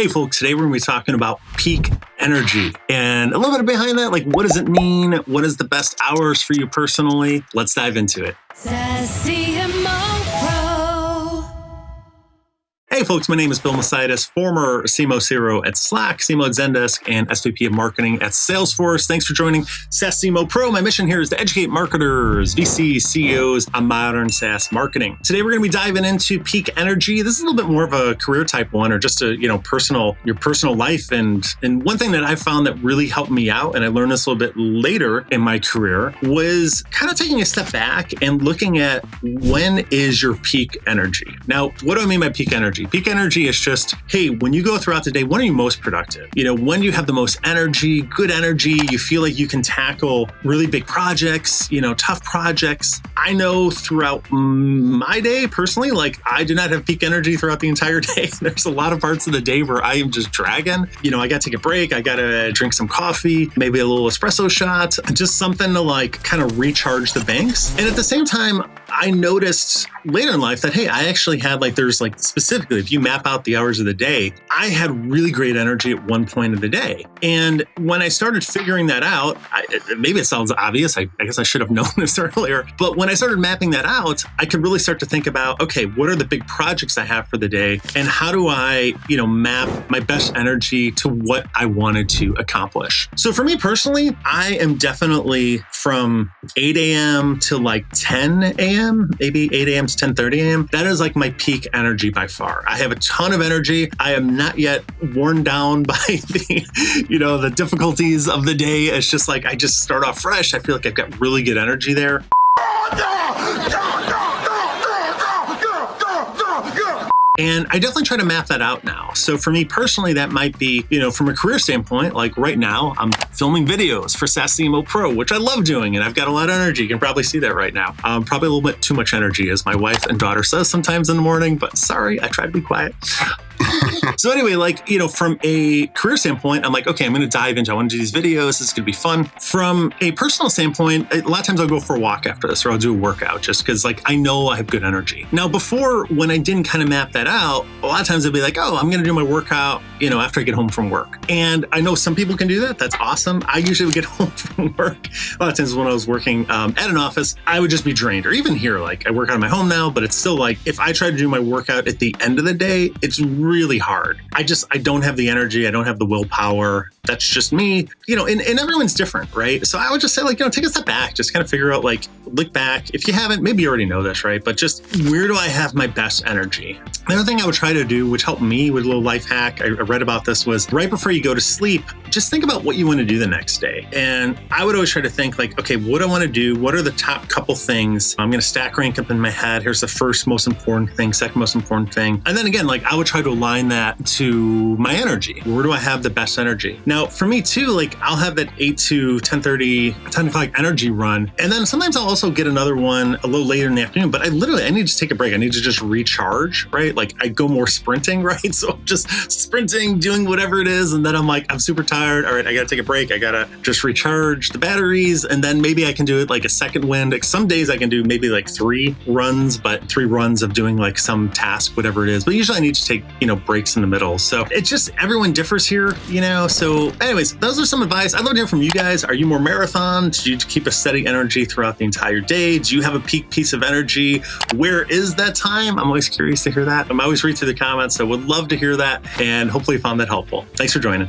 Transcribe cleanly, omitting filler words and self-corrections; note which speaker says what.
Speaker 1: Hey folks, today we're going to be talking about peak energy and a little bit behind that, like what does it mean? What is the best hours for you personally? Let's dive into it.
Speaker 2: SaaS CMO Pro.
Speaker 1: Hey folks, my name is Bill Macaitis, former CMO CRO at Slack, CMO at Zendesk, and SVP of Marketing at Salesforce. Thanks for joining SaaS CMO Pro. My mission here is to educate marketers, VCs, CEOs on modern SaaS marketing. Today we're going to be diving into peak energy. This is a little bit more of a career type one, or just a your personal life. And one thing that I found that really helped me out, and I learned this a little bit later in my career, was kind of taking a step back and looking at when is your peak energy. Now, what do I mean by peak energy? Peak energy is just, hey, when you go throughout the day, when are you most productive? When you have the most energy, good energy, you feel like you can tackle really big projects, tough projects. I know throughout my day personally, like I do not have peak energy throughout the entire day. There's a lot of parts of the day where I am just dragging. I got to take a break. I got to drink some coffee, maybe a little espresso shot, just something to like kind of recharge the banks. And at the same time, I noticed later in life that, hey, I actually had there's specifically, if you map out the hours of the day, I had really great energy at one point of the day. And when I started figuring that out, maybe it sounds obvious. I guess I should have known this earlier. But when I started mapping that out, I could really start to think about, okay, what are the big projects I have for the day? And how do I, map my best energy to what I wanted to accomplish? So for me personally, I am definitely from 8 a.m. to 10 a.m., maybe 8 a.m. to 10:30 a.m. That is my peak energy by far. I have a ton of energy. I am not yet worn down by the difficulties of the day. It's just I just start off fresh. I feel like I've got really good energy there. And I definitely try to map that out now. So for me personally, that might be, from a career standpoint, like right now, I'm filming videos for SaaS CMO Pro, which I love doing, and I've got a lot of energy. You can probably see that right now. Probably a little bit too much energy, as my wife and daughter says sometimes in the morning, but sorry, I try to be quiet. So anyway, from a career standpoint, I'm okay, I'm going to dive into, I want to do these videos. This is going to be fun. From a personal standpoint, a lot of times I'll go for a walk after this, or I'll do a workout just because I know I have good energy. Now, before, when I didn't kind of map that out, a lot of times I'd be oh, I'm going to do my workout, after I get home from work. And I know some people can do that. That's awesome. I usually would get home from work. A lot of times when I was working at an office, I would just be drained. Or even here, I work out of my home now, but it's still if I try to do my workout at the end of the day, it's really hard. I don't have the energy. I don't have the willpower. That's just me, and everyone's different, right? So I would just say take a step back, just kind of figure out, look back. If you haven't, maybe you already know this, right? But just where do I have my best energy? The other thing I would try to do, which helped me with a little life hack, I read about this, was right before you go to sleep, just think about what you want to do the next day. And I would always try to think okay, what do I want to do? What are the top couple things? I'm going to stack rank up in my head. Here's the first most important thing, second most important thing. And then again, I would try to align that to my energy. Where do I have the best energy? Now, for me too, I'll have that 8 to 10:30, 10 o'clock energy run. And then sometimes I'll also get another one a little later in the afternoon, but I need to take a break. I need to just recharge, right? I go more sprinting, right? So I'm just sprinting, doing whatever it is. And then I'm super tired. All right, I got to take a break. I got to just recharge the batteries. And then maybe I can do it a second wind. Some days I can do maybe 3 runs, but 3 runs of doing some task, whatever it is. But usually I need to take, breaks in the middle. So it's just, everyone differs here, So anyways, those are some advice. I'd love to hear from you guys. Are you more marathon? Do you keep a steady energy throughout the entire day? Do you have a peak piece of energy? Where is that time? I'm always curious to hear that. I always read through the comments, so would love to hear that, and hopefully you found that helpful. Thanks for joining.